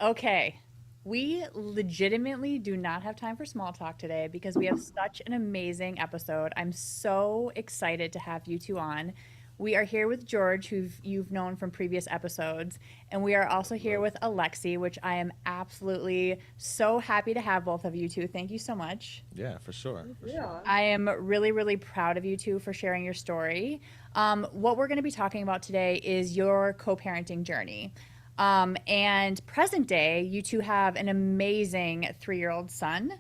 Okay. We legitimately do not have time for small talk today because we have such an amazing episode. I'm so excited to have you two on. We are here with George, who you've known from previous episodes, and we are also here Hello. with Alexi, which I am absolutely so happy to have both of you two. Thank you so much. Yeah, for sure, Thank for sure. you. I am really, really proud of you two for sharing your story. What we're going to be talking about today is your co parenting journey. And present day, you two have an amazing 3-year-old son,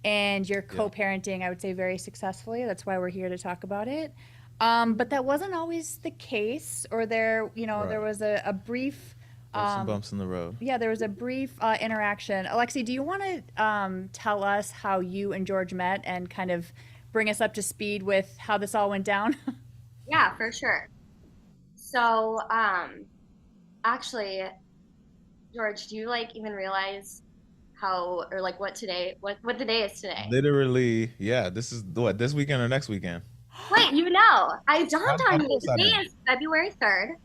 and you're Yeah. co parenting, I would say, very successfully. That's why we're here to talk about it. But that wasn't always the case, or there Right. was a brief There were some bumps in the road. yeah, there was a brief interaction. Alexi, do you want to tell us how you and George met and kind of bring us up to speed with how this all went down? Yeah, for sure. So, actually, George, do you like even realize how or like what the day is today? Literally, yeah. This is what, this weekend or next weekend? Wait, I dawned on Of me. course I Today know. is February 3rd.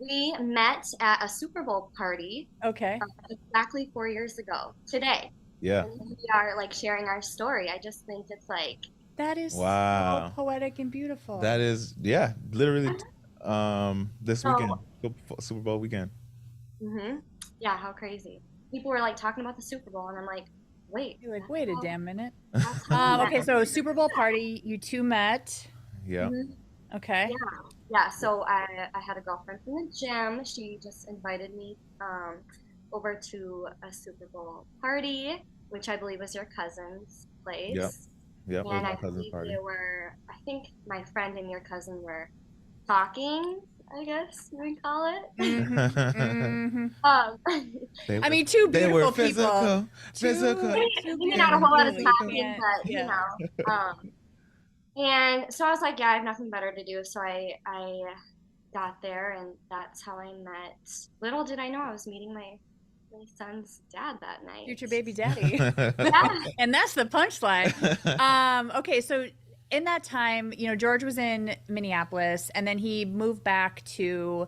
We met at a Super Bowl party Okay. exactly 4 years ago today. Yeah. And we are like sharing our story. I just think it's like, That is so Wow. poetic and beautiful. That is, yeah, literally this weekend, so, Super Bowl weekend. hmm yeah, how crazy. People were like talking about the Super Bowl, and I'm like, wait, You're like, wait a damn minute. that's how we met. Okay, so Super Bowl party, you two met. Yeah. Mhm. Okay. Yeah, yeah. So I had a girlfriend from the gym. She just invited me over to a Super Bowl party, which I believe was your cousin's Yep. place. Yep. It was And my I cousin's believe party. I think my friend and your cousin were talking, I guess you would call it. Mm-hmm. Mm-hmm. um, they I were mean, two they were beautiful people. physical, Two physical, two maybe not a beautiful whole lot is people. getting You happening, can't. but Yeah. And so I was like, yeah, I have nothing better to do. So I got there, and that's how I met. Little did I know I was meeting my son's dad that night. Future baby daddy. Yeah. And that's the punchline. Okay, so in that time, George was in Minneapolis and then he moved back to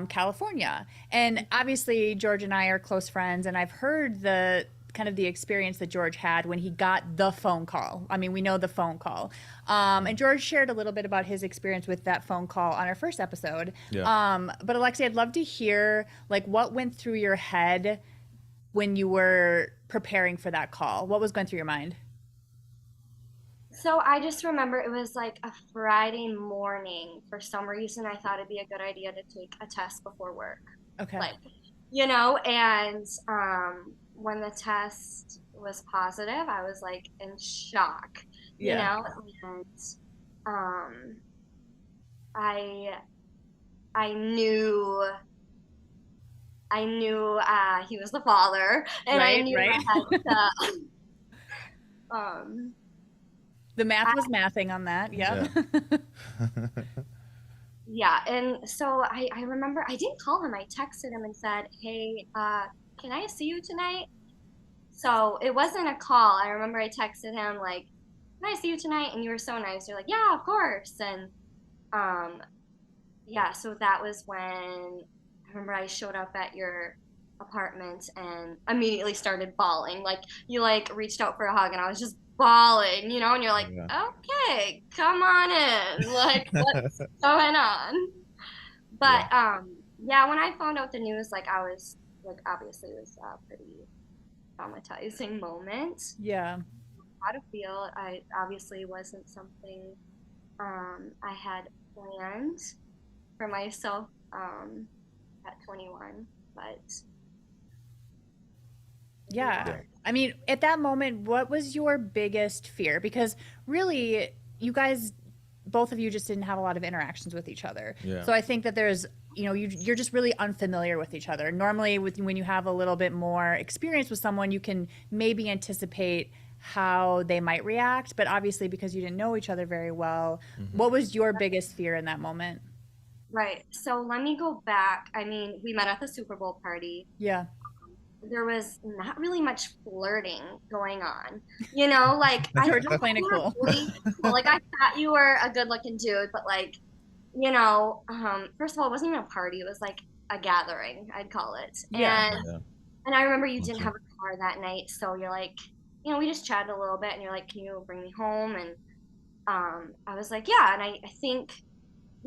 California. And obviously, George and I are close friends, and I've heard the kind of the experience that George had when he got the phone call. I mean, we know the phone call. And George shared a little bit about his experience with that phone call on our first episode. Yeah. But Alexi, I'd love to hear like what went through your head when you were preparing for that call? What was going through your mind? So I just remember it was like a Friday morning. For some reason, I thought it'd be a good idea to take a test before work. Okay. Like, and when the test was positive, I was like in shock, Yeah. and um, I I knew he was the father, and I Right, knew right. I had to. Um, The math I, was mathing on that. Yep. Yeah. yeah, and so I remember I didn't call him. I texted him and said, "Hey, can I see you tonight?" So it wasn't a call. I remember I texted him like, "Can I see you tonight?" And you were so nice. You're like, "Yeah, of course." And um, yeah, so that was when I remember I showed up at your apartment and immediately started bawling. Like you like reached out for a hug and I was just bawling, and you're like, Yeah. okay, come on in. Like, what's going on? Yeah. But yeah, when I found out the news, like I was like obviously it was a pretty traumatizing moment. Yeah. How to feel. I obviously wasn't something I had planned for myself at 21, but here we Yeah. Yeah. are. I mean, at that moment, what was your biggest fear? Because really, you guys, both of you just didn't have a lot of interactions with each other. Yeah. So I think that you're just really unfamiliar with each other. Normally, when you have a little bit more experience with someone, you can maybe anticipate how they might react. But obviously, because you didn't know each other very well, Hmm. what was your biggest fear in that moment? Right. So let me go back. I mean, we met at the Super Bowl party. Yeah. There was not really much flirting going on. Like I George is thought playing it you were cool. really cool. Like I thought you were a good looking dude, but like, first of all, it wasn't even a party. It was like a gathering, I'd call it. Yeah. And Yeah. And I remember you didn't Okay. have a car that night, so you're like, we just chatted a little bit, and you're like, can you bring me home? And I was like, yeah. And I think,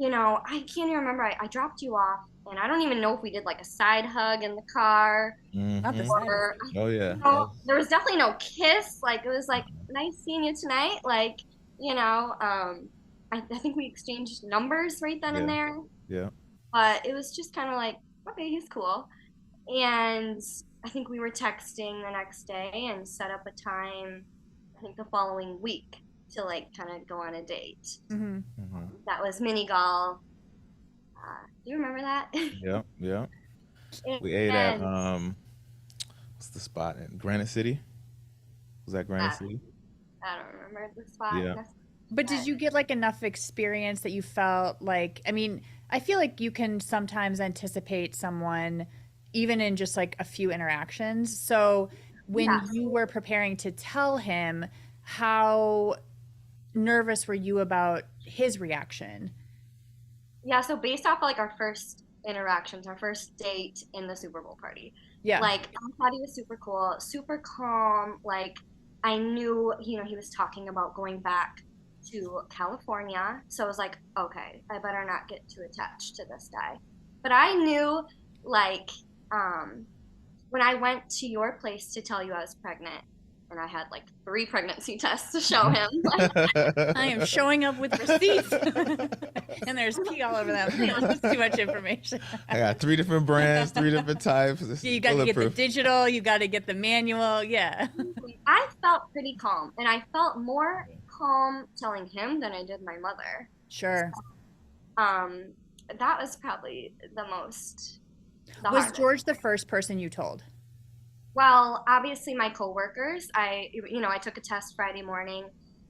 I can't even remember. I dropped you off, and I don't even know if we did like a side hug in the car, Not the Hmm. side hug. or Oh yeah. That was, there was definitely no kiss. Like it was like nice seeing you tonight. Like I think we exchanged numbers right then and yeah. there, Yeah. but it was just kind of like, okay, he's cool. And I think we were texting the next day and set up a time, I think the following week to like kind of go on a date. Hmm. Hmm. That was mini golf. Do you remember that? Yeah. Yeah. We ate at And what's the spot in Granite City? Was that Granite uh, City? I don't remember the spot Yeah. necessarily. But did you get like enough experience that you felt like, I mean, I feel like you can sometimes anticipate someone even in just like a few interactions. So when Yes. you were preparing to tell him, how nervous were you about his reaction? Yeah, so based off of, like our first interactions, our first date in the Super Bowl party, Yeah. like I thought he was super cool, super calm. Like I knew, he was talking about going back to California. So I was like, okay, I better not get too attached to this guy. But I knew, like, um, when I went to your place to tell you I was pregnant, and I had like 3 pregnancy tests to show him, like, I am showing up with receipts and there's pee all over them. That's too much information. I got 3 different brands, 3 different types. This Yeah, is you got to get the bulletproof. digital, you got to get the manual. Yeah. I felt pretty calm, and I felt more calm telling him than I did my mother. Sure. Um, that was probably the Was hardest. George the first person you told? Well, obviously my coworkers. I took a test Friday morning,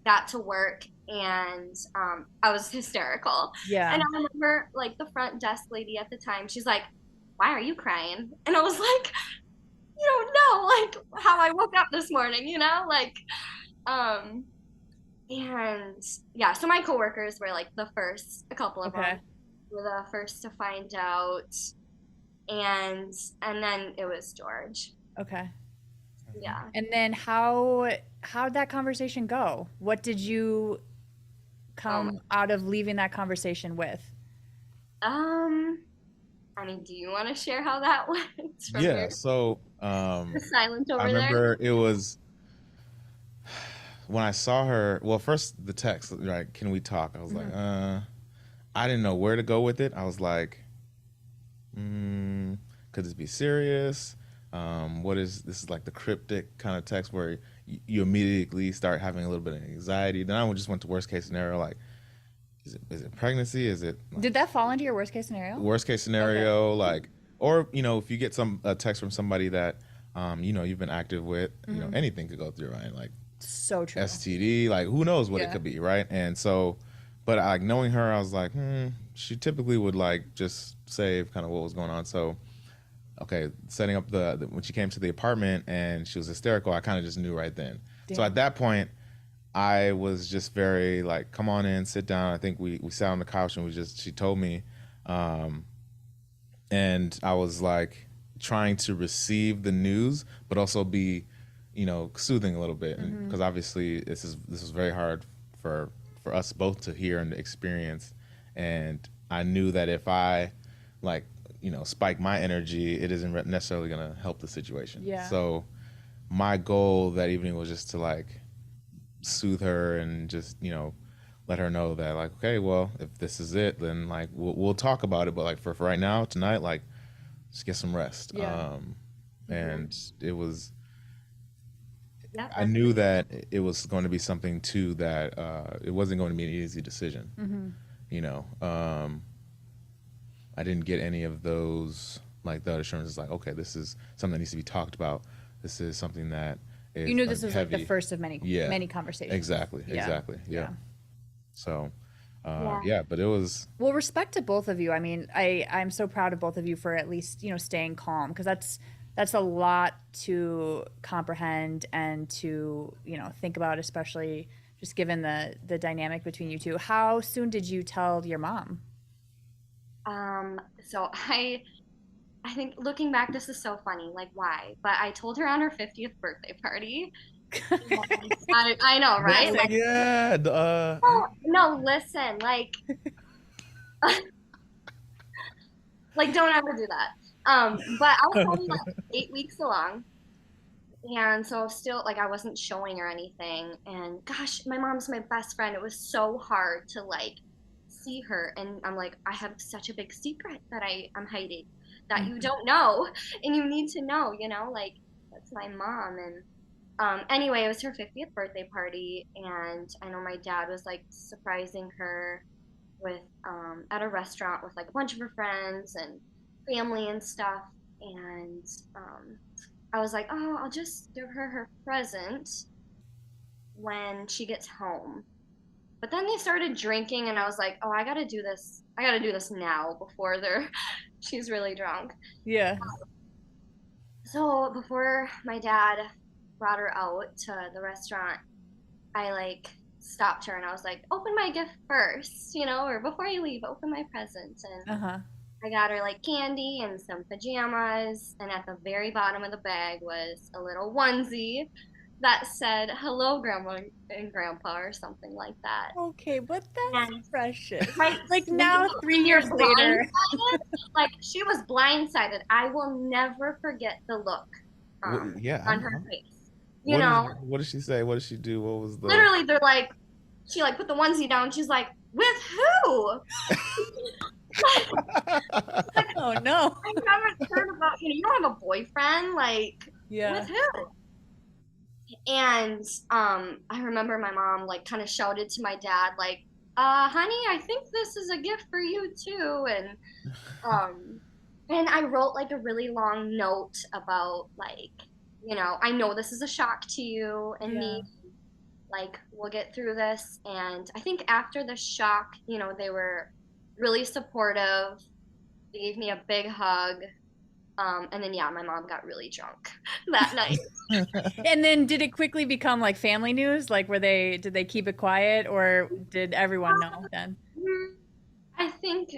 got to work, and I was hysterical. And Yeah. I remember like the front desk lady at the time. She's like, "Why are you crying?" And I was like, "You don't know like how I woke up this morning, like." Um, And yeah, so my coworkers were like the first, a couple of Okay. them were the first to find out, and then it was George. Okay. Yeah. And then how'd that conversation go? What did you Oh my. come out of leaving that conversation with? Um. I mean, do you want to share how that went from Yeah. your So silent I over there? remember it was when I saw her. Well, first the text, right? Can we talk? I was like, Mhm. I didn't know where to go with it. I was like, could this be serious? What is this? Is like the cryptic kind of text where you immediately start having a little bit of anxiety. Then I just went to worst case scenario, like, is it pregnancy? Is it like Did that fall into your worst case scenario? worst case Okay. scenario? Like, or if you get a text from somebody that you've been active with, Hmm. anything could go through, right? Like So true. STD, like who knows what it Yeah. could be, right? And so, but like knowing her, I was like, she typically would like just say kind of what was going on. So, okay, setting up when she came to the apartment and she was hysterical, I kind of just knew right then. So at Damn. that point, I was just very like, come on in, sit down. I think we sat on the couch and she told me, um, and I was like trying to receive the news, but also be, soothing a little bit, and Hmm. because obviously this is very hard for us both to hear and experience, and I knew that if I like spike my energy, it isn't necessarily gonna help the situation. Yeah. So my goal that evening was just to like soothe her and just let her know that like, okay, well, if this is it, then like we'll talk about it, but like for right now tonight, like just get some rest. Yeah. Hmm. And it was, Yep, I that's knew that it was going to be something too that it wasn't going to be an easy decision. Hmm. You know, I didn't get any of those like the assurances like, okay, this is something that needs to be talked about. This is something that You is knew going this to be was like the heavy. first of many, Yeah, many conversations. exactly, Yeah. exactly. Yeah. Yeah. So, yeah. yeah, but it was, Well, respect to both of you. I mean, I'm so proud of both of you for at least, staying calm, because that's a lot to comprehend and to, think about, especially just given the dynamic between you two. How soon did you tell your mom? So I think looking back, this is so funny. Like, why? But I told her on her 50th birthday party. And I know, right? Oh Classic. Like, yeah, oh, no, listen, like don't ever do that. But I was only like 8 weeks along, and so still like I wasn't showing or anything. And gosh, my mom's my best friend. It was so hard to like see her, and I'm like, I have such a big secret that I'm hiding that you Mhm. don't know, and you need to know. Like that's my mom. And anyway, it was her 50th birthday party, and I know my dad was like surprising her with at a restaurant with like a bunch of her friends and family and stuff. And I was like, oh, I'll just give her her present when she gets home. But then they started drinking, and I was like, oh, I gotta do this. I gotta do this now before she's really drunk. Yeah. So before my dad brought her out to the restaurant, I like stopped her and I was like, open my gift first, or before you leave, open my present. And Uh-huh. I got her like candy and some pajamas, and at the very bottom of the bag was a little onesie that said "Hello, Grandma and Grandpa" or something like that. Okay, but that's And precious. right Like when, now, three when you're years later. blindsided, like she was blindsided. I will never forget the look yeah. on her face. You know, What did she say? What did she do? What was the? literally, they're like, she like put the onesie down. She's like, with who? Oh no. I haven't heard about, you don't have a boyfriend, like, with Yeah. who? And I remember my mom like kind of shouted to my dad, like, honey, I think this is a gift for you too. Um and I wrote like a really long note about like, I know this is a shock to you and Yeah. me, like we'll get through this. And I think after the shock, they were really supportive. They gave me a big hug. And then yeah, my mom got really drunk that night. And then did it quickly become like family news? Like did they keep it quiet or did everyone know then? I think,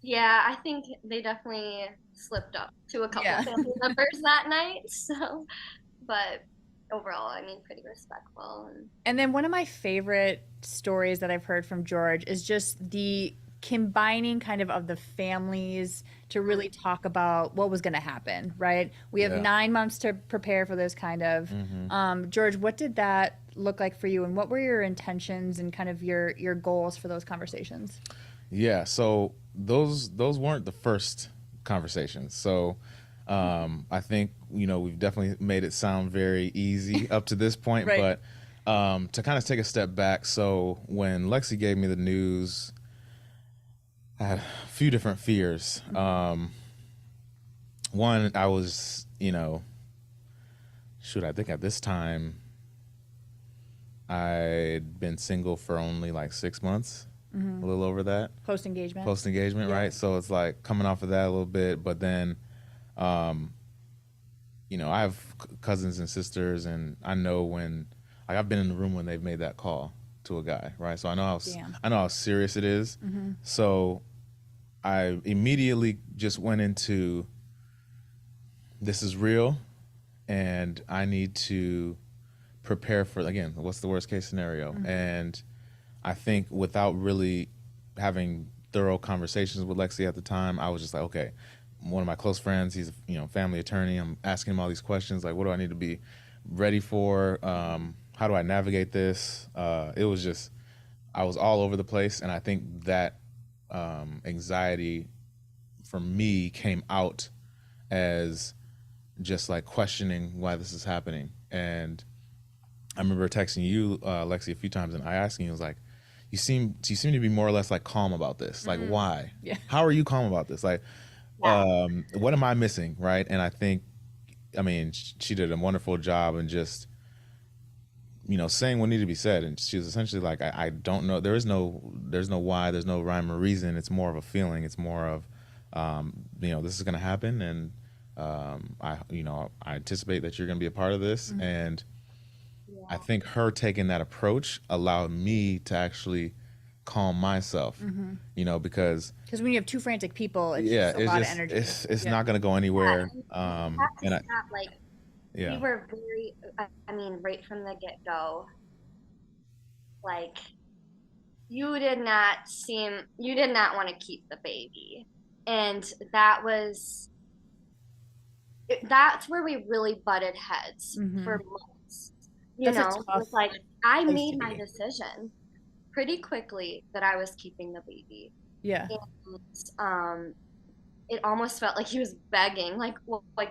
yeah, I think they definitely slipped up to a couple Yeah. family members that night. So, but overall, I mean, pretty respectful. And And then one of my favorite stories that I've heard from George is just the combining kind of the families to really talk about what was going to happen, right? We have Yeah. 9 months to prepare for this kind of. Hmm. George, what did that look like for you, and what were your intentions and kind of your goals for those conversations? Yeah. So those weren't the first conversations. So I think we've definitely made it sound very easy up to this point, Right. but to kind of take a step back. So when Lexi gave me the news, I had a few different fears. One, I was, shoot, I think at this time I'd been single for only like 6 months, a little over that, Post engagement. post engagement, Yeah. right? So it's like coming off of that a little bit, but then, I have cousins and sisters, and I know when, like, I've been in the room when they've made that call to a guy, right? So I know Damn. I know how serious it is. So I immediately just went into, this is real, and I need to prepare for, again, what's the worst case scenario. And I think without really having thorough conversations with Lexi at the time, I was just like, okay, one of my close friends, he's family attorney. I'm asking him all these questions, like, what do I need to be ready for? How do I navigate this? It was just, I was all over the place, and I think that anxiety for me came out as just like questioning why this is happening. And I remember texting you, Lexi, a few times, and I asking you, was like, you seem to be more or less like calm about this. Like, why? Yeah. How are you calm about this? Like, yeah, what am I missing, right? And I think, I mean, she did a wonderful job in just, saying what needed to be said. And she was essentially like, I don't know. There's no why. There's no rhyme or reason. It's more of a feeling. It's more of, this is going to happen, and I anticipate that you're going to be a part of this. And I yeah, think her taking that approach allowed me to actually calm myself, because when you have two frantic people, it's yeah, just a lot of energy. it's Yeah. not gonna go anywhere. You have to And stop. Like, we yeah, were very, I mean, right from the get-go, like, you did not want to keep the baby. And that's where we really butted heads for months. You That's a know, tough it's like I place made to my be. decision pretty quickly that I was keeping the baby. Yeah. And it almost felt like he was begging, like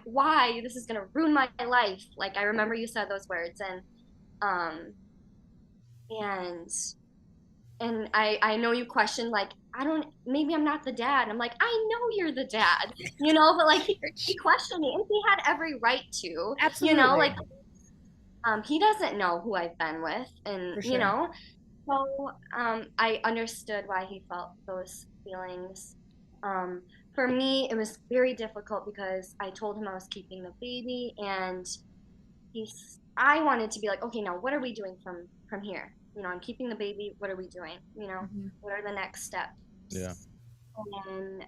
why? This is gonna ruin my life. Like I remember you said those words, um, and I know you questioned like I don't maybe I'm not the dad. And I'm like I know you're the dad, but like he questioned me, and he had every right to, Absolutely. like he doesn't know who I've been with, and For sure. so I understood why he felt those feelings. Um, for me, it was very difficult because I told him I was keeping the baby, and I wanted to be like, okay, now what are we doing from here? I'm keeping the baby. What are we doing? Mhm. What are the next yeah, steps? And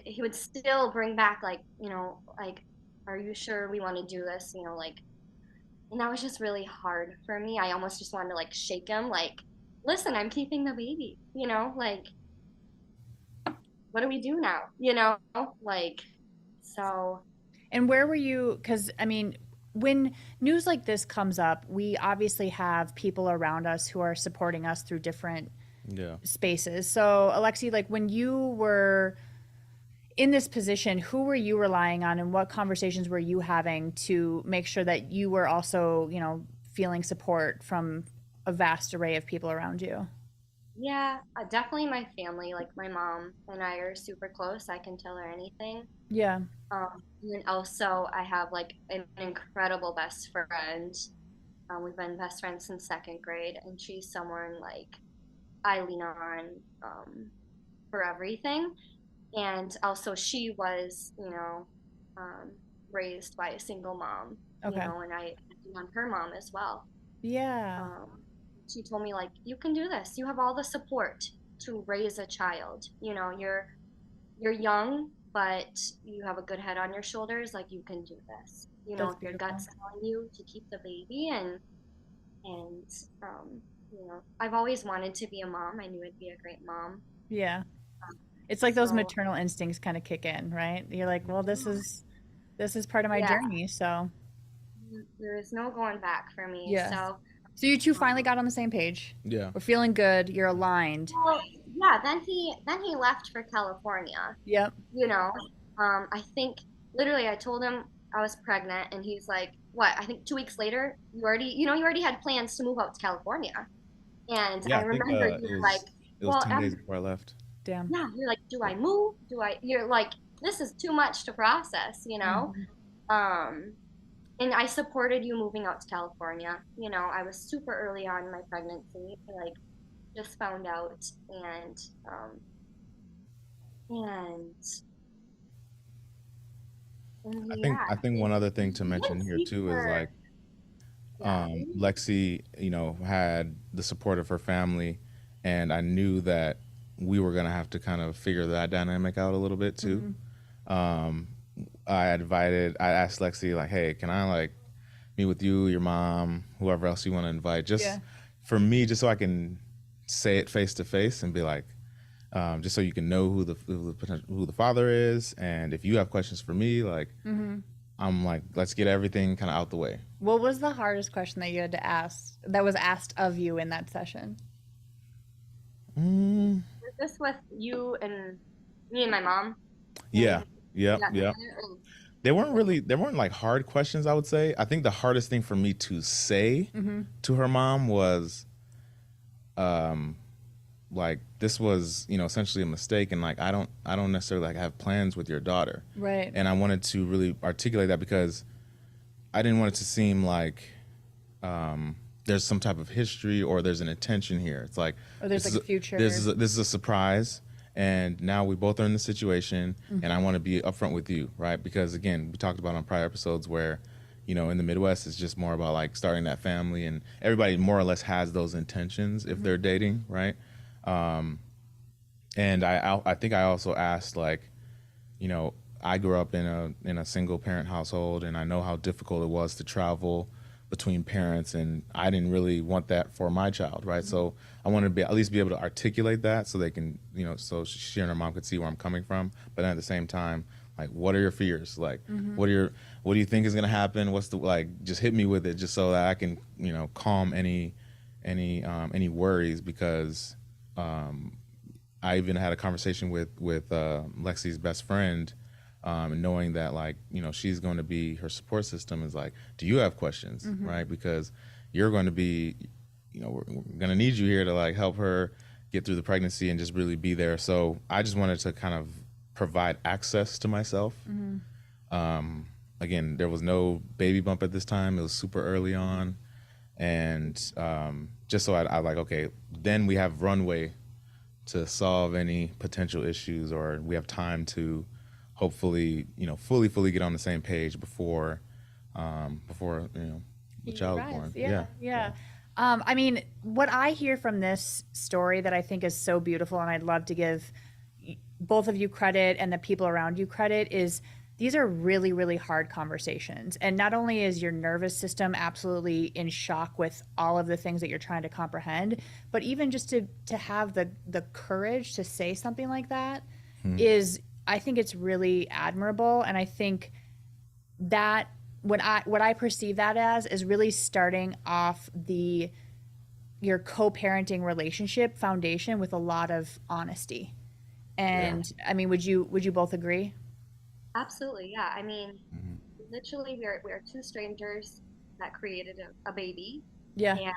he would still bring back like, are you sure we want to do this? Like, and that was just really hard for me. I almost just wanted to like shake him, like, listen, I'm keeping the baby, like, what do we do now? Like, so And where were you? Because, I mean, when news like this comes up, we obviously have people around us who are supporting us through different yeah. spaces. So, Alexi, like when you were in this position, who were you relying on and what conversations were you having to make sure that you were also, feeling support from a vast array of people around you? yeah, definitely my family, like my mom and I are super close. I can tell her anything. Yeah, And also I have like an incredible best friend. We've been best friends since second grade, and she's someone like I lean on for everything. And also she was um, raised by a single mom, okay. and I lean on her mom as well. Yeah, um, she told me like you can do this, you have all the support to raise a child, you're young but you have a good head on your shoulders, like you can do this, that's if your beautiful. gut's telling you to keep the baby. And I've always wanted to be a mom. I knew I'd be a great mom. Yeah. It's like those So maternal instincts kind of kick in, right? You're like, well, this is part of my yeah, journey, so there is no going back for me. yeah. So So you two finally um, got on the same page. Yeah. We're feeling good. You're aligned. well, yeah, then he left for California. Yep. you know I think literally I told him I was pregnant, and he's like, what? I think 2 weeks later you already had plans to move out to California. And Yeah, I I think remember you were like, it was well, 10 days before I left. Damn. yeah, you're like, do I move? You're like, this is too much to process. Mhm. um and I supported you moving out to California. I was super early on in my pregnancy, like just found out. And yeah, I think one other thing to he mention didn't here speak too is for, like yeah. Lexi, had the support of her family, and I knew that we were gonna have to kind of figure that dynamic out a little bit too. Mhm. Um, I asked Lexi like, hey, can I like meet with you, your mom, whoever else you want to invite, just Yeah. for me, just so I can say it face to face and be like, just so you can know who the father is, and if you have questions for me, like Mhm. I'm like, let's get everything kind of out the way. What was the hardest question that you had to ask that was asked of you in that session? Mm, Was this with you and me and my mom when yeah, yep, we got yep. together? They weren't like hard questions, I would say. I think the hardest thing for me to say Mm-hmm. to her mom was, um, like this was, essentially a mistake, and like I don't necessarily like have plans with your daughter. Right. And I wanted to really articulate that because I didn't want it to seem like there's some type of history or there's an intention here. It's like Or there's this like is a future. this is a surprise, and now we both are in the situation, and I want to be upfront with you, right? Because again, we talked about on prior episodes where, in the Midwest, it's just more about like starting that family, and everybody more or less has those intentions if they're dating, right? And I think I also asked, like, I grew up in a single parent household, and I know how difficult it was to travel between parents, and I didn't really want that for my child, right? So I wanted to at least be able to articulate that so they can, so she and her mom could see where I'm coming from. But then at the same time, like, what are your fears? Like, what do you think is gonna happen? What's the, like, just hit me with it, just so that I can, calm any worries, because I even had a conversation with Lexi's best friend, and knowing that, like, she's going to be her support system, is like, do you have questions, right? Because you're going to be, we're going to need you here to like help her get through the pregnancy and just really be there. So I just wanted to kind of provide access to myself. Again, there was no baby bump at this time. It was super early on. And just so I like, okay, then we have runway to solve any potential issues, or we have time to hopefully, fully get on the same page before the child is born. Yeah. I mean, what I hear from this story that I think is so beautiful, and I'd love to give both of you credit and the people around you credit, is these are really, really hard conversations. And not only is your nervous system absolutely in shock with all of the things that you're trying to comprehend, but even just to have the courage to say something like that is, I think it's really admirable. And I think that what I perceive that as is really starting off your co-parenting relationship foundation with a lot of honesty. And I mean, would you both agree? Absolutely, yeah. I mean, literally, we are two strangers that created a baby, Yeah. and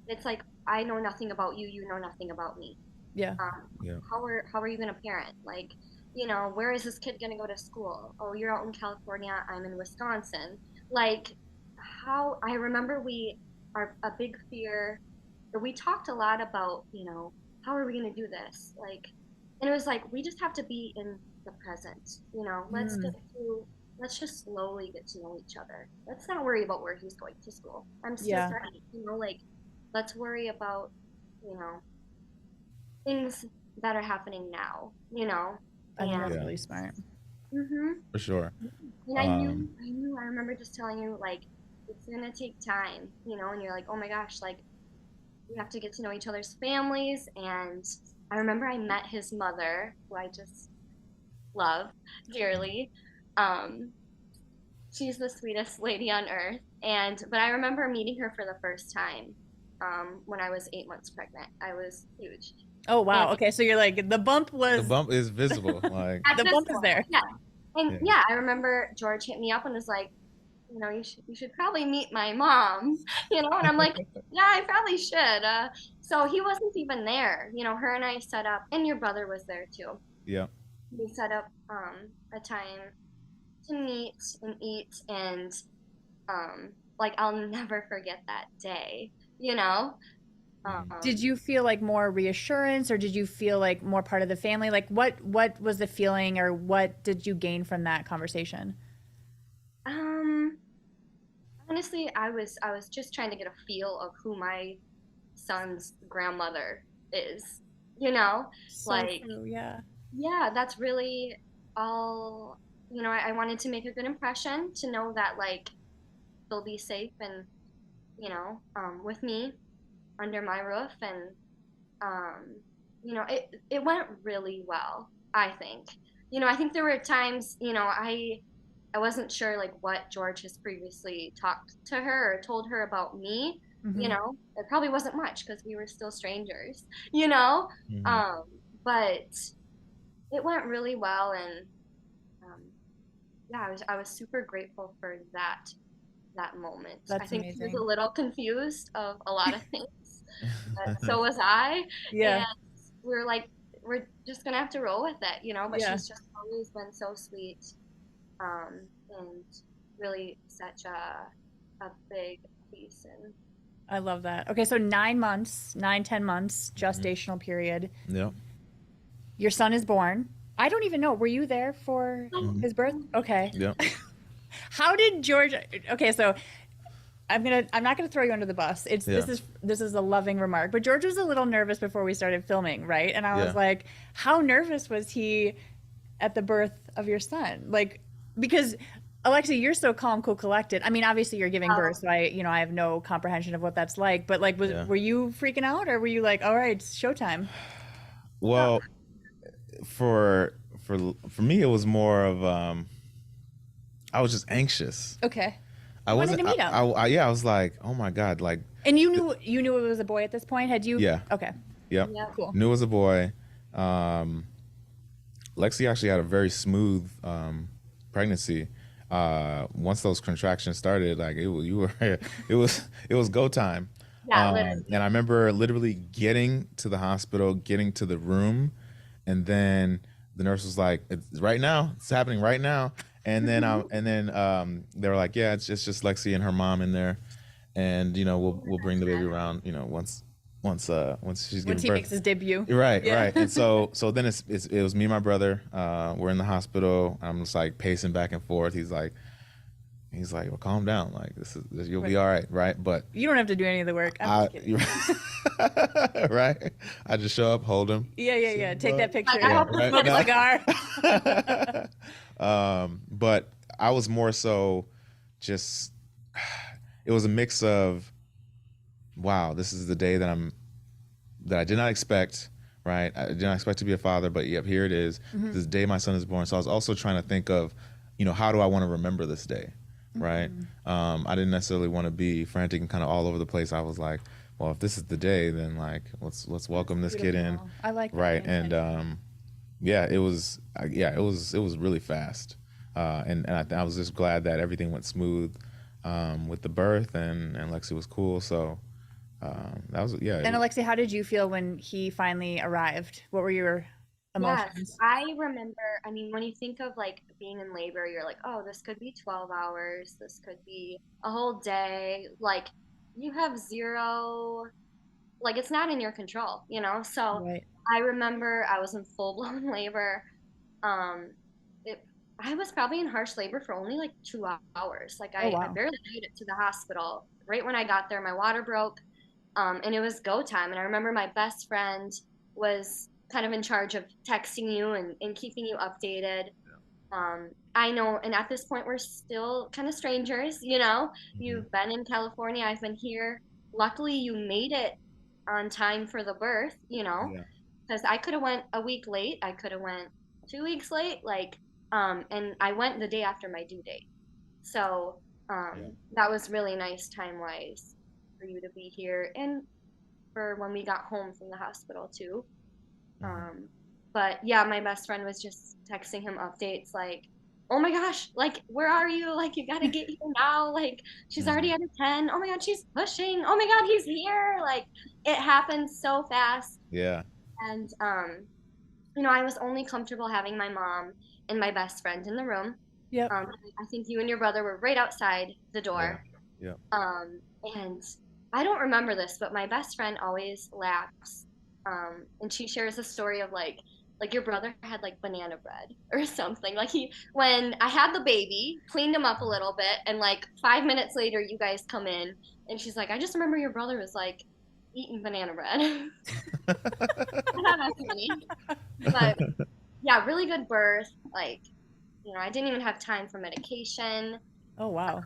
it's like I know nothing about you, you know nothing about me. Yeah. How are you gonna parent? Like, where is this kid gonna go to school? Oh, you're out in California, I'm in Wisconsin. Like, how I remember a big fear. We talked a lot about, how are we gonna do this? Like, and it was like we just have to be in the present. Let's just slowly get to know each other. Let's not worry about where he's going to school. I'm still Yeah. studying. Like, let's worry about, you know, things that are happening now. I think that's And really smart. For sure. and I remember just telling you, like, it's gonna take time, and you're like, oh my gosh, like, we have to get to know each other's families. And I remember I met his mother, who I just love dearly. Um, she's the sweetest lady on earth. But I remember meeting her for the first time when I was 8 months pregnant. I was huge. Oh And wow. Okay, so you're like the bump The was bump is visible. Like, at the this bump is point, there. yeah. And yeah. yeah, I remember George hit me up and was like, you should probably meet my mom, and I'm like, yeah, I probably should. So he wasn't even there. Her and I set up, and your brother was there too. Yeah. We set up a time to meet and eat, and like, I'll never forget that day, you know? Did Um, you feel like more reassurance, or did you feel like more part of the family? Like what was the feeling, or what did you gain from that conversation? um, Honestly, I was just trying to get a feel of who my son's grandmother is, you know? So Like, true, yeah. yeah, that's really all, I wanted to make a good impression, to know that, like, they'll be safe and, with me under my roof. And it went really well, I think. I think there were times, I wasn't sure, like, what George has previously talked to her or told her about me. Hmm. It probably wasn't much because we were still strangers, you know. Hmm. Um, but it went really well. And um, yeah, I was super grateful for that moment. I That's think he was a amazing. little confused of a lot of things, but so was I. Yeah. And we're like, we're just gonna have to roll with it, But Yeah. she's just always been so sweet, and really such a big piece. And I love that. Okay, so 9 months, 10 months gestational period. Yeah. Your son is born. I don't even know. Were you there for so, his birth? Okay. Yeah. How did George? Okay, so I'm not gonna throw you under the bus. It's Yeah. this is a loving remark, but George was a little nervous before we started filming, right? And I was Yeah. like, how nervous was he at the birth of your son? Like, because Alexi, you're so calm, cool, collected. I mean, obviously you're giving birth, so I have no comprehension of what that's like. But like, Yeah. were you freaking out, or were you like, all right, it's showtime? Well, for for me, it was more of I was just anxious. Okay, I you wanted wasn't. to meet him, Yeah, I was like, oh my god, like and you knew it was a boy at this point. Had you? yeah, Okay, yep. Yep. cool. Knew it was a boy. Um, Lexi actually had a very smooth pregnancy. Once those contractions started, like you were, it was go time. Yeah, literally. And I remember literally getting to the hospital, getting to the room, and then the nurse was like, "It's right now. It's happening right now." And then they were like, "Yeah, it's just Lexi and her mom in there, and we'll bring the baby around, once she's Once giving he birth." makes his debut, Right, Yeah. right. And so then it was me and my brother. We're in the hospital. I'm just like pacing back and forth. He's like, well, calm down. Like you'll be all right, right? But You don't have to do any of the work. I'm just kidding. right. I just show up, hold him. Yeah. Take that picture. I hope Right, Smoke no. a cigar. But I was more so just. It was a mix of, wow, this is the day that I did not expect. Right, I did not expect to be a father, but yep, here it is. This day my son is born. So I was also trying to think of, how do I want to remember this day, right? I didn't necessarily want to be frantic and kind of all over the place. I was like, well, if this is the day, then like let's welcome this kid in, Beautiful. I like that. right? And yeah, it was really fast, and I was just glad that everything went smooth with the birth, and Lexi was cool. So that was And Alexi, how did you feel when he finally arrived? What were your emotions? Yes, I remember. I mean, when you think of like being in labor, you're like, oh, this could be 12 hours, this could be a whole day. Like, you have zero, like, it's not in your control, you know? So Right. I remember I was in full-blown labor. Um, it, I was probably in harsh labor for only like 2 hours. Like, Oh I wow. barely made it to the hospital. Right when I got there, my water broke, and it was go time. And I remember my best friend was kind of in charge of texting you and keeping you updated. I know, and at this point, we're still kind of strangers, you know? Mhm. You've been in California, I've been here. Luckily, you made it on time for the birth, you know? Yeah, Because I could have went a week late, I could have went 2 weeks late, like, and I went the day after my due date. So, yeah. that was really nice time-wise for you to be here and for when we got home from the hospital too. Mhm. Um, but yeah, my best friend was just texting him updates like, oh my gosh, like, where are you? Like, you gotta get here now. Like, she's already Mhm. at a 10. Oh my God, she's pushing. Oh my God, he's here. Like, it happened so fast. Yeah, And, I was only comfortable having my mom and my best friend in the room. Yep. I think you and your brother were right outside the yeah, door. yeah. And I don't remember this, but my best friend always laughs. And she shares a story of like your brother had like banana bread or something. Like when I had the baby, cleaned him up a little bit, and like 5 minutes later, you guys come in, and she's like, I just remember your brother was like eating banana bread. I thought that's funny, but yeah, really good birth. Like, I didn't even have time for medication. Oh wow.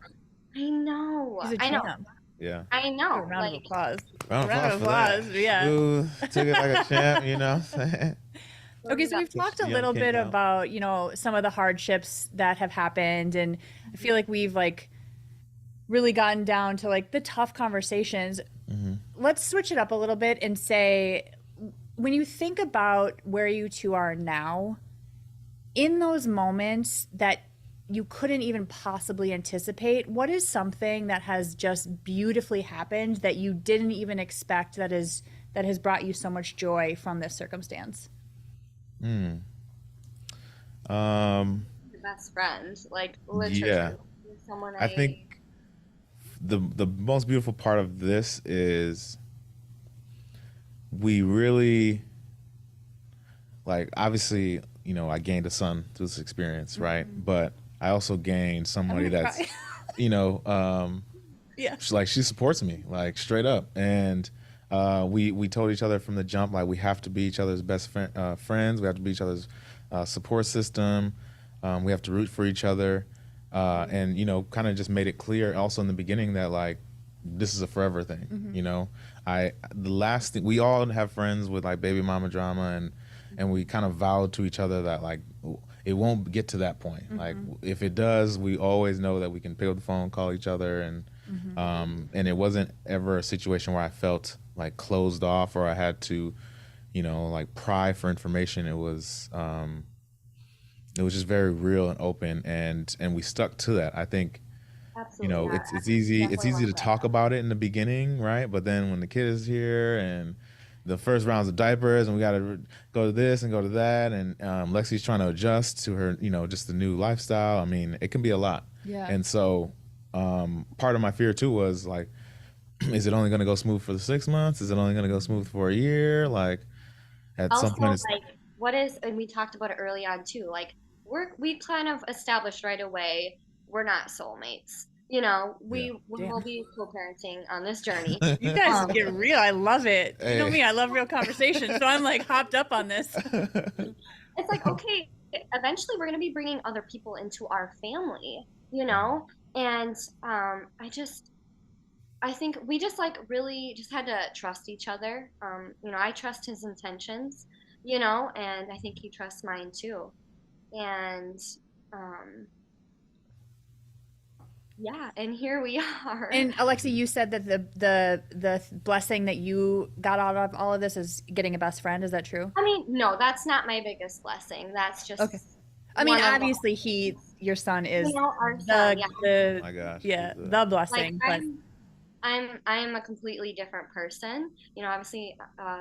I know, He's a I know, champ. Yeah. I A know. round of Like, applause. Round A round of for that. applause. Yeah. Ooh, took it like a champ, you know. What I'm saying? Okay, so we've talked a Young little king bit out. about, some of the hardships that have happened, and I feel like we've like really gotten down to like the tough conversations. Mm-hmm. Let's switch it up a little bit and say, when you think about where you two are now, in those moments that you couldn't even possibly anticipate, what is something that has just beautifully happened that you didn't even expect that has brought you so much joy from this circumstance? your best friend, like literally Yeah, someone I think the most beautiful part of this is we really, like, obviously, I gained a son through this experience, right? But I also gained I'm somebody gonna that's, cry. you know, Yeah. like she supports me like straight up, and we told each other from the jump like we have to be each other's friends. We have to be each other's support system. We have to root for each other, and kind of just made it clear also in the beginning that like this is a forever thing. The last thing, we all have friends with like baby mama drama, and we kind of vowed to each other that like it won't get to that point. Like if it does, we always know that we can pick up the phone, call each other, and it wasn't ever a situation where I felt like closed off or I had to, like pry for information. It was just very real and open, and we stuck to that. I think Absolutely, yeah. it's I easy definitely to love that. talk about it in the beginning, right? But then when the kid is here and the first rounds of diapers and we got to go to this and go to that, and Lexi's trying to adjust to her, just the new lifestyle. I mean, it can be a lot. Yeah. And so part of my fear too was like, is it only going to go smooth for the 6 months? Is it only going to go smooth for a year? Like at some point Also, it's like, what is, and we talked about it early on too, like, we kind of established right away we're not soulmates. yeah. We will Damn. be co-parenting on this journey. You guys Um, get real. I love it. You know Hey. me, I love real conversation. So I'm like hopped up on this. it's like, okay, eventually we're going to be bringing other people into our family, you know? And I think we just like really just had to trust each other. I trust his intentions, and I think he trusts mine too. And um, yeah, and here we are. And Alexi, you said that the blessing that you got out of all of this is getting a best friend. Is that true? I mean, no, that's not my biggest blessing. That's Okay. just I mean, one of obviously them. your son is Our son, the yeah. Oh the my gosh. yeah, the Like blessing, but I'm a completely different person. Obviously,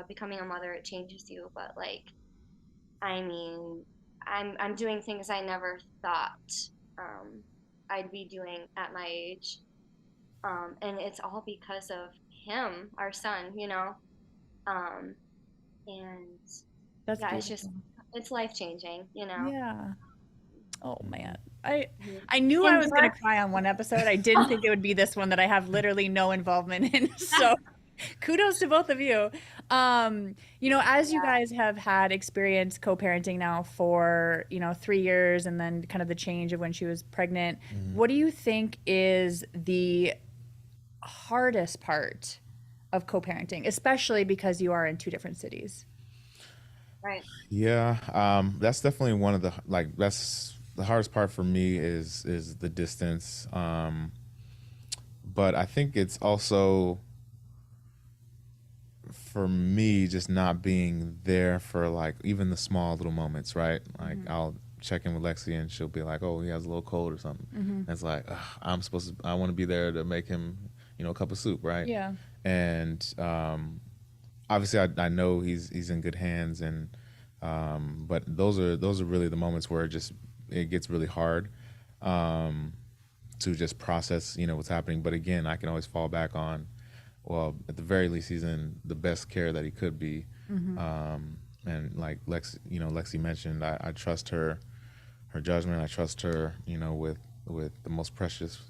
becoming a mother, it changes you, but like, I mean, I'm doing things I never thought um, I'd be doing at my age, and it's all because of him, our son. Um, and that's yeah, beautiful. it's life changing. Yeah. Oh man. Mhm. Mhm. I knew I And was gonna cry on one episode. I didn't think it would be this one that I have literally no involvement in. So kudos to both of you. As you yeah, guys have had experience co-parenting now for, 3 years and then kind of the change of when she was pregnant, what do you think is the hardest part of co-parenting, especially because you are in two different cities? right. Yeah, that's definitely one of the like that's the hardest part for me is the distance. But I think it's also for me just not being there for like even the small little moments, right? Like I'll check in with Lexi and she'll be like, "Oh, he has a little cold or something." And it's like ugh, I want to be there to make him, a cup of soup, right? Yeah. And obviously I know he's in good hands, and but those are really the moments where it gets really hard um, to just process what's happening. But again, I can always fall back on, well, at the very least he's in the best care that he could be. And like Lexi mentioned, I trust her judgment. I trust her with the most precious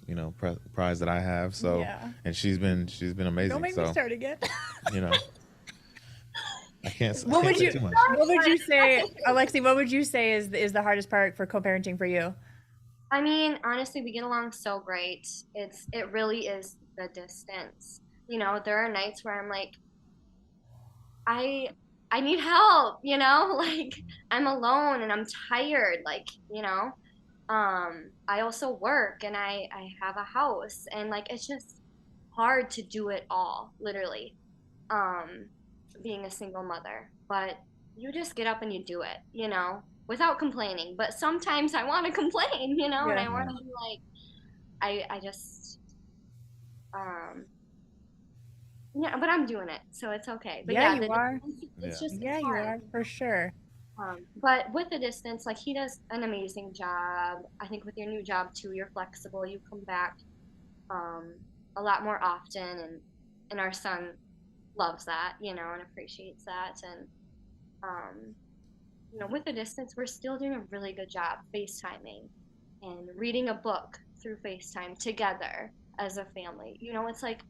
prize that I have. So Yeah. and she's been Don't amazing. make me So start again. you know I What can't would say you too much. what would you say, Alexi, what would you say is the hardest part for co-parenting for you? I mean, honestly, we get along so great. It really is the distance. There are nights where I'm like, I I need help. Like I'm alone and I'm tired, I also work and I have a house and like it's just hard to do it all, literally. Um being a single mother. But you just get up and you do it, without complaining. But sometimes I want to complain, and Yeah. I want Yeah. to be like I just um yeah, but I'm doing it, so it's okay. But Yeah, yeah, you are. it's Yeah. just Yeah, it's you hard. are for sure. But with the distance, like he does an amazing job. I think with your new job too, you're flexible. You come back um, a lot more often, and our son loves that, and appreciates that. And um, with the distance, we're still doing a really good job FaceTiming. and reading a book through FaceTime together as a family. It's like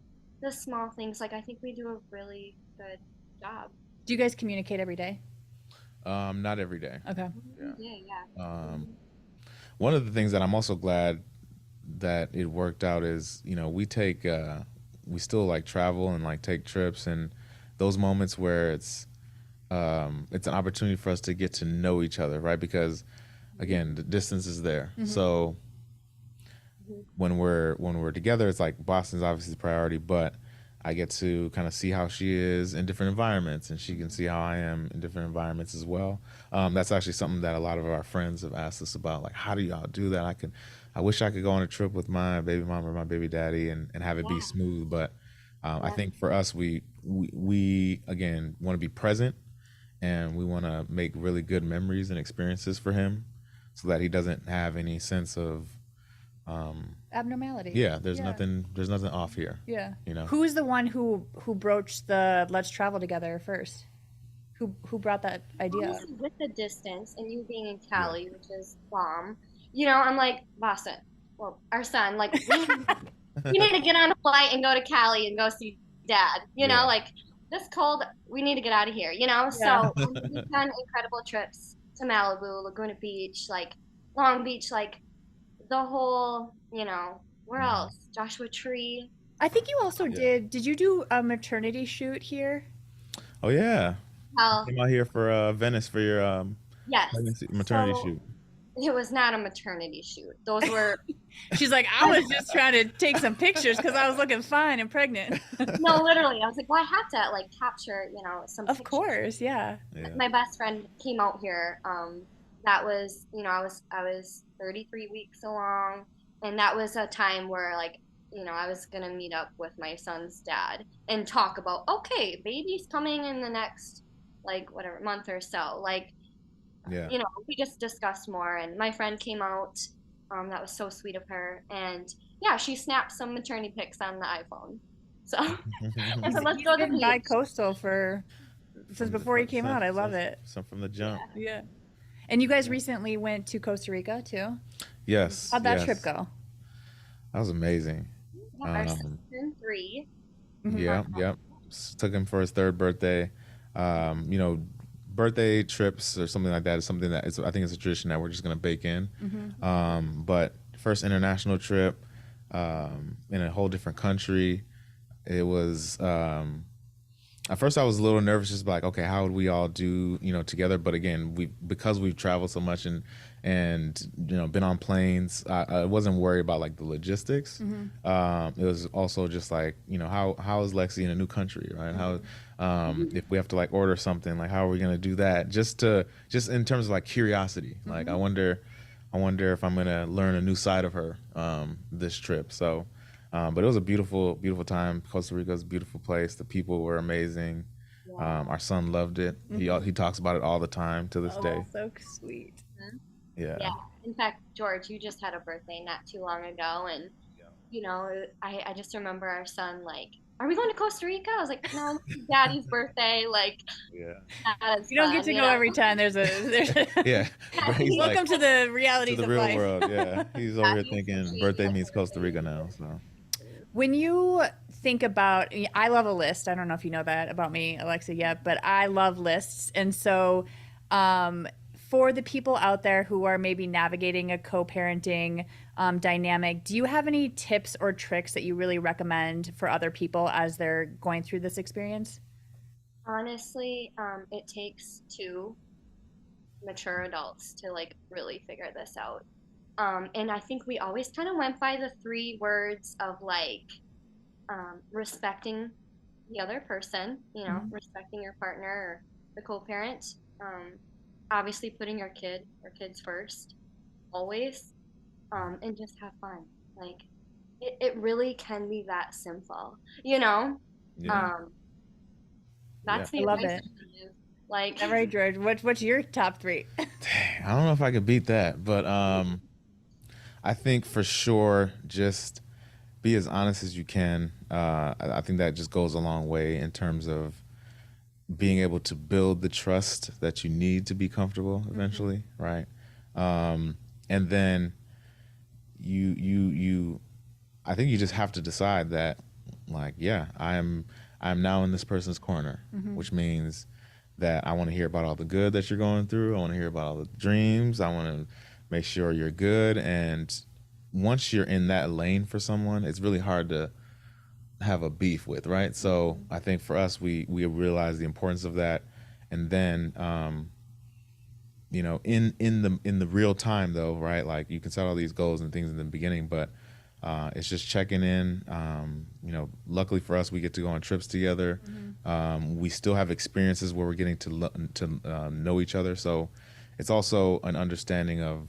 the small things. Like, I think we do a really good job. Do you guys communicate every day? Not every day. Okay. Yeah. Yeah, yeah. Um, One of the things that I'm also glad that it worked out is, we still like travel and like take trips, and those moments where it's an opportunity for us to get to know each other, right? Because again, the distance is there. So when we're together, it's like Boston's obviously the priority, but I get to kind of see how she is in different environments, and she can see how I am in different environments as well. That's actually something that a lot of our friends have asked us about, like, how do y'all do that? I wish I could go on a trip with my baby mom or my baby daddy and have it be Yeah, smooth, but I yeah. think for us, we again want to be present, and we want to make really good memories and experiences for him, so that he doesn't have any sense of Abnormality. yeah, there's Yeah. nothing off here, Yeah. you know. Who's the one who broached the let's travel together first? Who brought that idea up? Honestly, with the distance and you being in Yeah. Cali, which is bomb, I'm like, Boston, well, our son, like, we need to get on a flight and go to Cali and go see dad. Yeah. Like, this cold, we need to get out of here. Yeah. So we've done incredible trips to Malibu, Laguna Beach, like Long Beach, like the whole, where Mhm. else? Joshua Tree. I think you also Yeah. did you do a maternity shoot here? Oh yeah. Hell, Came out here for Venice for your yes. maternity So shoot. it was not a maternity shoot. Those were She's like, I was just trying to take some pictures because I was looking fine and pregnant. no, literally. I was like, well, I have to like capture, some Of pictures. course, yeah. Yeah. My best friend came out here. That was, I was 33 weeks along, and that was a time where like, I was gonna meet up with my son's dad and talk about, okay, baby's coming in the next like whatever month or so. Like, Yeah. we just discussed more, and my friend came out. That was so sweet of her, and yeah, she snapped some maternity pics on the iPhone. So I He's said, let's he's go to the been beach. bi-coastal for since before he came out. I love it. Some from the jump. Yeah. And you guys recently went to Costa Rica too. Yes. How'd that trip Yes. go? That was amazing. Yeah, our son's Um, turned 3. Mhm. Yep, yep. Took him for his third birthday. You know, birthday trips or something like that is something that I think it's a tradition that we're just gonna bake in. But first international trip in a whole different country. It was at first I was a little nervous, just like, okay, how would we all do, together? But again, because we've traveled so much and been on planes, I wasn't worried about like the logistics. It was also just like, how is Lexi in a new country, right? How if we have to like order something, like how are we gonna do that? Just in terms of like curiosity, like I wonder if I'm gonna learn a new side of her this trip. So. But it was a beautiful, beautiful time. Costa Rica is a beautiful place. The people were amazing. Yeah. Our son loved it. He talks about it all the time to this Oh, day. that's so sweet. Yeah. Yeah. In fact, George, you just had a birthday not too long ago, and I just remember our son like, "Are we going to Costa Rica?" I was like, "No, it's Daddy's birthday. Like, Yeah. that is You don't get fun, to go every time. There's Yeah. But he's like welcome to the to realities the of real life. world. Yeah. He's over Yeah, here he thinking appreciates birthday it. means Costa Rica now. So When you think about, I love a list. I don't know if you know that about me, Alexa, yet, but I love lists. And so, for the people out there who are maybe navigating a co-parenting dynamic, do you have any tips or tricks that you really recommend for other people as they're going through this experience? Honestly, it takes 2 mature adults to like really figure this out. And I think we always kind of went by the 3 words of like respecting the other person, Mhm. respecting your partner or the co-parent. Um, Obviously, putting your kid or kids first, always, and just have fun. Like, it really can be that simple, you know? yeah. Um, Yeah. that's the I love advice it. I can give. Like, All right, George, what's your top three? I don't know if I could beat that, but I think for sure just be as honest as you can. I think that just goes a long way in terms of being able to build the trust that you need to be comfortable eventually, right? And then you I think you just have to decide that, like, yeah, I'm now in this person's corner, which means that I want to hear about all the good that you're going through. I want to hear about all the dreams. I want to make sure you're good. And once you're in that lane for someone, it's really hard to have a beef with, right? So I think for us, we realize the importance of that, and then in the real time though, right? Like you can set all these goals and things in the beginning, but it's just checking in. Luckily for us, we get to go on trips together. We still have experiences where we're getting to know each other. So it's also an understanding of,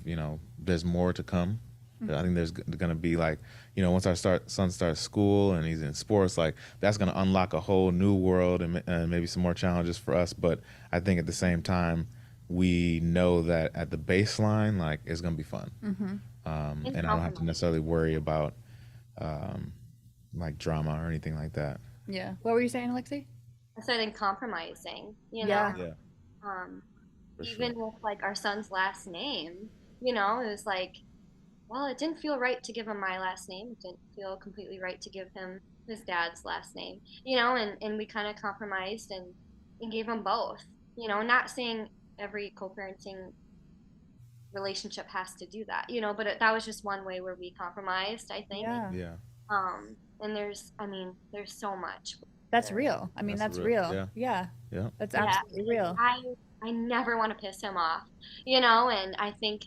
there's more to come. I think there's going to be like, once our son starts school and he's in sports, like that's going to unlock a whole new world and maybe some more challenges for us. But I think at the same time, we know that at the baseline, like it's going to be fun. And I don't have to necessarily worry about like drama or anything like that. Yeah. What were you saying, Alexi? I said in compromising, Yeah. Yeah. Even with like our son's last name, it was like, well, it didn't feel right to give him my last name. It didn't feel completely right to give him his dad's last name, and we kind of compromised and gave him both, not saying every co-parenting relationship has to do that, but that was just one way where we compromised, I think. Yeah. Yeah. And there's so much. That's real. I mean, that's real. Yeah. Yeah. That's Yeah. absolutely real. I never want to piss him off, and I think,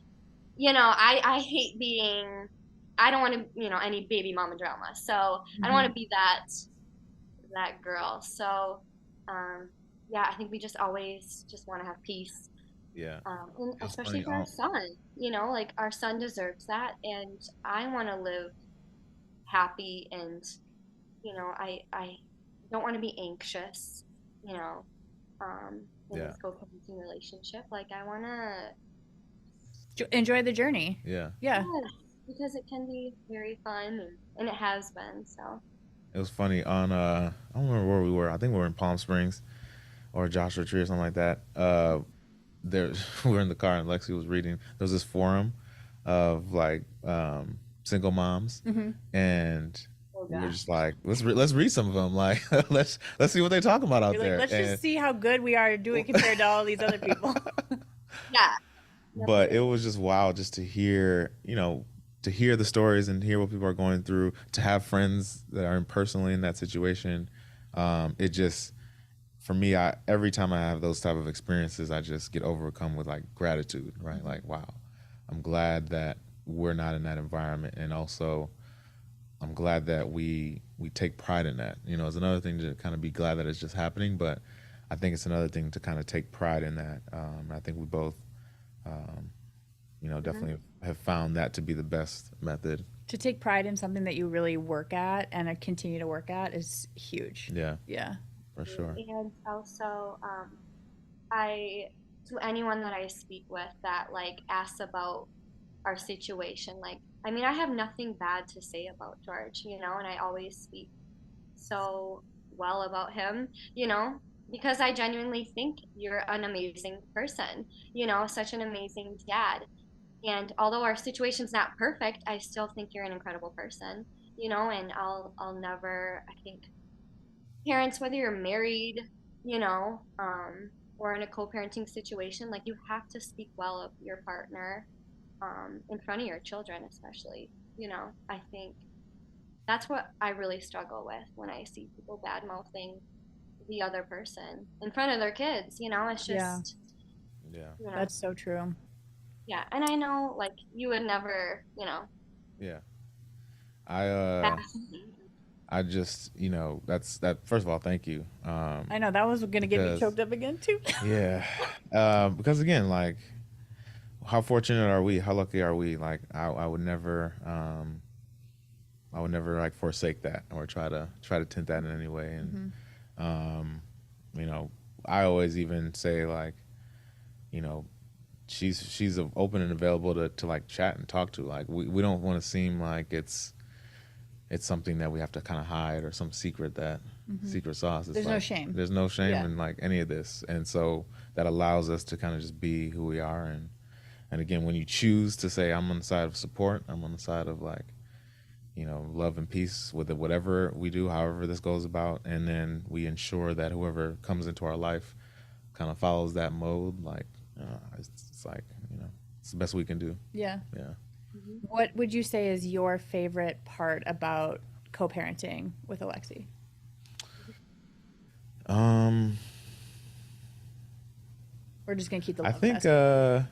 I hate being, I don't want to, any baby mama drama. So I don't want to be that girl. So, yeah, I think we just always just want to have peace. Yeah. And It's especially funny. for our son, like our son deserves that. And I want to live happy and, I don't want to be anxious, in Yeah. this co-parenting relationship. Like I want to, Enjoy the journey. Yeah. Yeah. yes, because it can be very fun and it has been. So It was funny on I don't remember where we were. I think we were in Palm Springs or Joshua Tree or something like that. There we were in the car and Lexi was reading. There was this forum of like single moms, and we were just like, let's read some of them. Like let's see what they talk about out You're there. like, let's And- just see how good we are doing compared to all these other people. yeah, but it was just wild just to hear, to hear the stories and hear what people are going through, to have friends that are personally in that situation. It just, for me, every time I have those type of experiences, I just get overcome with like gratitude, right? Like, wow, I'm glad that we're not in that environment. And also I'm glad that we take pride in that. It's another thing to kind of be glad that it's just happening, but I think it's another thing to kind of take pride in that. I think we both, definitely have found that to be the best method. To take pride in something that you really work at and continue to work at is huge. Yeah, Yeah. for sure. and also, to anyone that I speak with that like asks about our situation, like, I have nothing bad to say about George, and I always speak so well about him, because I genuinely think you're an amazing person, such an amazing dad. And although our situation's not perfect, I still think you're an incredible person, and I'll never, I think parents, whether you're married, or in a co-parenting situation, like you have to speak well of your partner, in front of your children, especially. I think that's what I really struggle with when I see people bad mouthing the other person in front of their kids. It's Yeah. just, Yeah, That's so true. yeah. And I know, like, you would never, yeah. I bash. I just, that's that. First of all, thank you. I know that was going to get me Because- choked up again too. Yeah, because again, like, how fortunate are we? How lucky are we? Like, I would never, like forsake that or try to tint that in any way. And I always even say like, she's open and available to like chat and talk to. Like, we don't want to seem like it's something that we have to kind of hide or some secret secret sauce. It's There's no like, shame. There's no shame Yeah. in like any of this, and so that allows us to kind of just be who we are and And again, when you choose to say I'm on the side of support, I'm on the side of like, love and peace with it, whatever we do, however this goes about, and then we ensure that whoever comes into our life kind of follows that mode. Like, it's like, it's the best we can do. Yeah. Yeah. What would you say is your favorite part about co-parenting with Alexi? Um, We're just gonna keep the I love think, fest.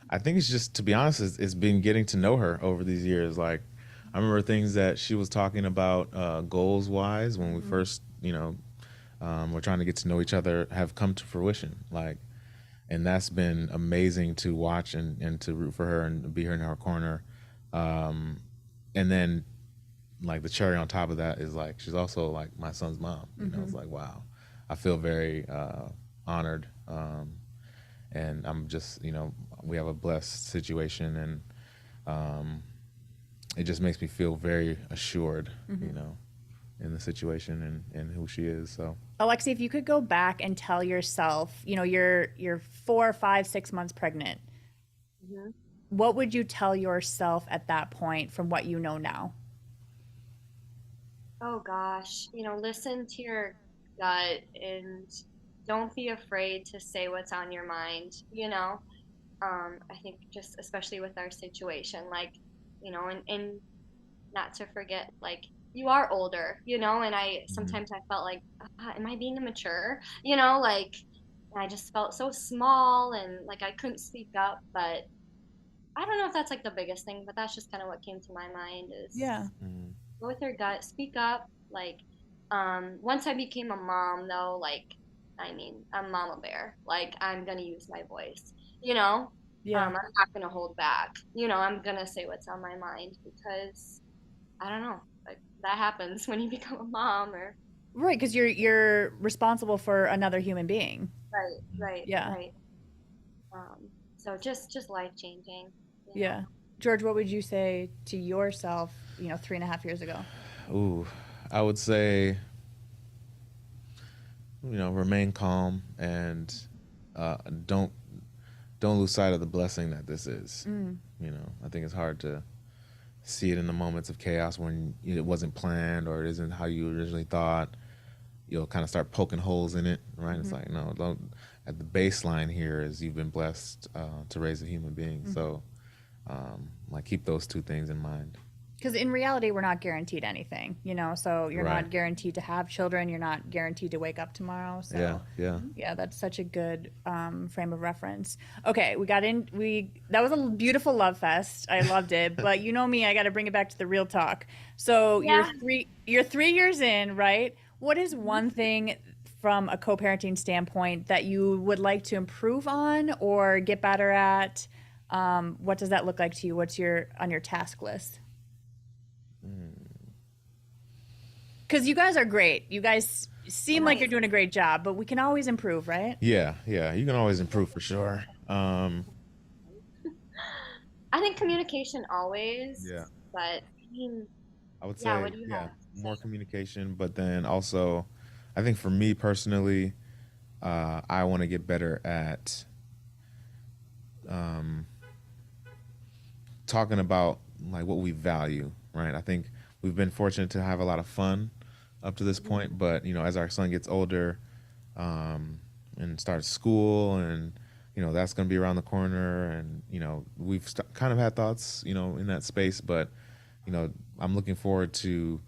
I think it's just, to be honest, it's been getting to know her over these years. Like, I remember things that she was talking about, goals wise, when we first, were trying to get to know each other, have come to fruition. Like, and that's been amazing to watch and to root for her and be her in her corner. And then, like, the cherry on top of that is like she's also like my son's mom. It's like, wow, I feel very honored, and I'm just, we have a blessed situation, and it just makes me feel very assured, in the situation and who she is. So Alexi, if you could go back and tell yourself, you're 4, 5, 6 months pregnant, Mhm. what would you tell yourself at that point from what you know now? Oh gosh, listen to your gut and don't be afraid to say what's on your mind. I think just especially with our situation, like, and not to forget, like, you are older, and I mhm. sometimes I felt like, am I being immature? Like, and I just felt so small and like I couldn't speak up, but I don't know if that's like the biggest thing, but that's just kind of what came to my mind Yeah. is go with your gut, speak up. Like, once I became a mom, though, like, I mean, I'm Mama Bear. Like, I'm gonna use my voice. You know, Yeah. I'm not gonna hold back. I'm gonna say what's on my mind because I don't know, like that happens when you become a mom, or Right, because you're responsible for another human being. right, right, Yeah. right. So just life changing. You know. Yeah. George, what would you say to yourself, 3.5 years ago? Ooh, I would say, remain calm and uh, don't don't lose sight of the blessing that this is. Mm. I think it's hard to see it in the moments of chaos when it wasn't planned or it isn't how you originally thought. You'll kind of start poking holes in it, right? It's Mm-hmm. like, no, don't. At the baseline here is you've been blessed to raise a human being. Mm-hmm. So, like, keep those two things in mind. Because in reality, we're not guaranteed anything, so you're Right. not guaranteed to have children. You're not guaranteed to wake up tomorrow. Yeah. So, Yeah. yeah, that's such a good frame of reference. Okay, that was a beautiful love fest. I loved it. But you know me, I got to bring it back to the real talk. So Yeah. you're 3 years in, right? What is one thing from a co-parenting standpoint that you would like to improve on or get better at? What does that look like to you? What's on your task list? Because you guys are great. You guys seem like you're Amazing. doing a great job, but we can always improve, right? Yeah. Yeah. You can always improve for sure. I think communication always, Yeah. but I mean, I would yeah. say, What do you yeah, have to say? more communication, but then also, I think for me personally, I want to get better at um, talking about like what we value, right? I think we've been fortunate to have a lot of fun up to this Mhm. point, but as our son gets older, and starts school, and that's going to be around the corner, and we've kind of had thoughts, in that space, but I'm looking forward to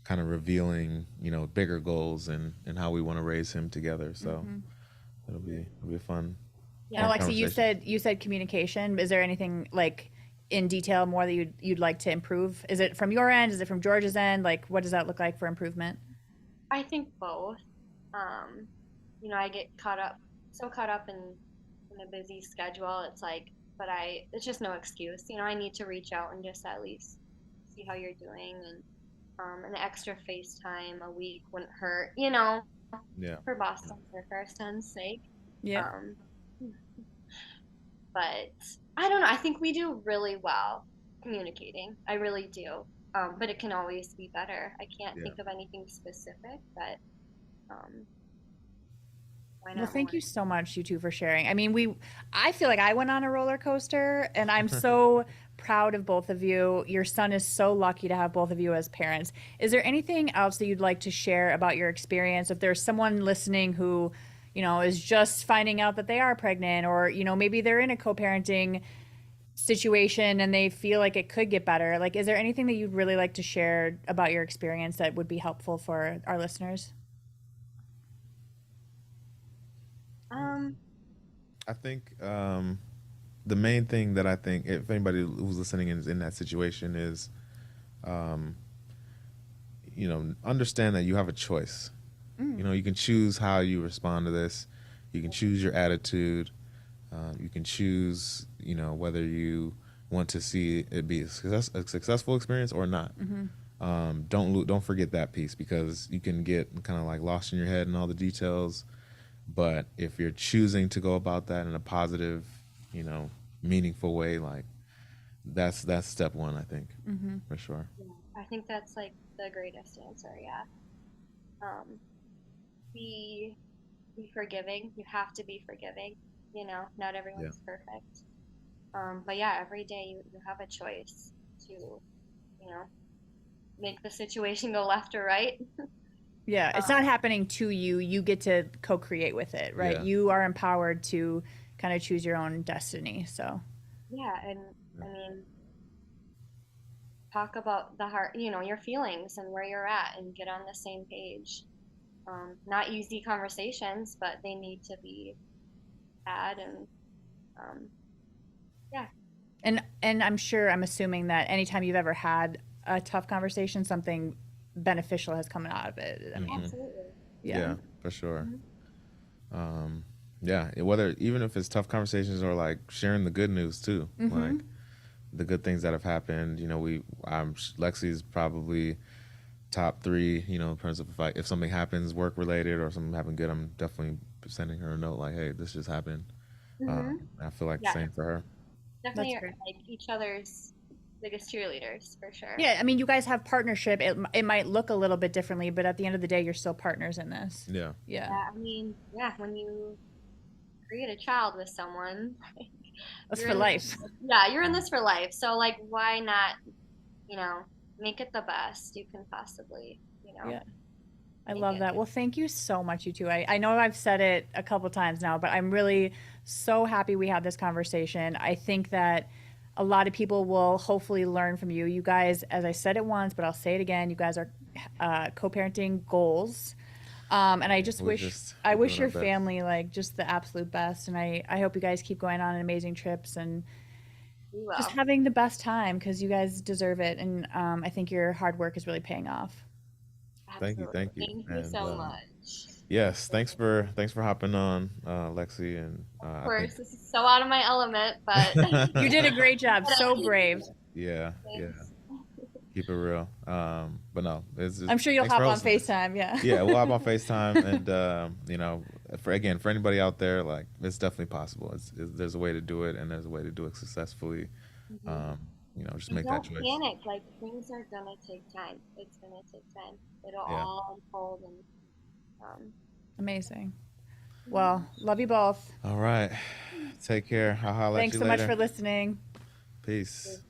kind of revealing, bigger goals and how we want to raise him together. So Mm-hmm. it'll be a And Yeah. fun Alexi, you conversation. said you said communication. Is there anything like in detail more that you'd like to improve? Is it from your end? Is it from George's end? Like, what does that look like for improvement? I think both. Um, I get so caught up in a busy schedule. It's like, but it's just no excuse. I need to reach out and just at least see how you're doing, and an extra FaceTime a week wouldn't hurt. Yeah. For Boston, for our son's sake. Yeah. Um, but I don't know. I think we do really well communicating. I really do. But it can always be better. I can't Yeah. think of anything specific, but um, Why Well, not thank more? you so much, you two, for sharing. I mean, I feel like I went on a roller coaster, and I'm so proud of both of you. Your son is so lucky to have both of you as parents. Is there anything else that you'd like to share about your experience? If there's someone listening who, is just finding out that they are pregnant, or, maybe they're in a co-parenting situation and they feel like it could get better. Like, is there anything that you'd really like to share about your experience that would be helpful for our listeners? Um, I think the main thing that I think, if anybody who's listening is in that situation, is understand that you have a choice. You can choose how you respond to this. You can choose your attitude. You can choose, whether you want to see it be a successful experience or not. Don't forget that piece, because you can get kind of like lost in your head and all the details. But if you're choosing to go about that in a positive, meaningful way, like that's step one, I think, for sure. yeah, I think that's like the greatest answer. Yeah. Um, be be forgiving. You have to be forgiving. Not Yeah. everyone's perfect. But yeah, every day you have a choice to, make the situation go left or right. Yeah, it's not Um, happening to you. You get to co-create with it, right? Yeah. You are empowered to kind of choose your own destiny. So, yeah, and I mean, talk about the heart, your feelings and where you're at, and get on the same page. Not easy conversations, but they need to be had, and um, yeah, and I'm assuming that anytime you've ever had a tough conversation, something beneficial has come out of it. I mean, absolutely. yeah. Yeah, for sure. Mhm. Um, yeah, whether even if it's tough conversations or like sharing the good news too, like Mm-hmm. the good things that have happened. Lexi's probably top three. In terms of if something happens work related or something happened good, I'm definitely sending her a note like, "Hey, this just happened." Mhm. I feel like the Yeah, same for her. definitely That's are, great. like each other's biggest cheerleaders for sure. Yeah, I mean, you guys have partnership. It might look a little bit differently, but at the end of the day, you're still partners in this. Yeah, Yeah, Yeah, I mean, yeah, when you create a child with someone, that's you're for in this, life. yeah, you're in this for life. So like, why not, you know, make it the best you can possibly, Yeah. I make love it. that. Well, thank you so much, you two. I know I've said it a couple times now, but I'm really so happy we had this conversation. I think that a lot of people will hopefully learn from you. You guys, as I said it once, but I'll say it again, you guys are co-parenting goals. And I just we're wish just I we're wish doing our your best. family like just the absolute best. And I hope you guys keep going on amazing trips and We just will. having the best time because you guys deserve it. And I think your hard work is really paying off. Absolutely. Thank you, Thank you and so much. yes, thanks for hopping on, Lexi, and Of I think course, this is so out of my element, but You did a great job. So brave. yeah, yeah, thanks. keep it real. But no, it's just I'm sure you'll thanks for hop on hosting. FaceTime. Yeah. Yeah, we'll hop on FaceTime, and for anybody out there, like it's definitely possible. There's a way to do it, and there's a way to do it successfully. Mhm. Um, just And make that don't choice. panic. Like things are gonna take time. It's gonna take time. It'll Yeah. all unfold, and um, Amazing. mhm. Well, love you both. All right. Take care. I'll holler at Thanks you so much later. for listening. Peace.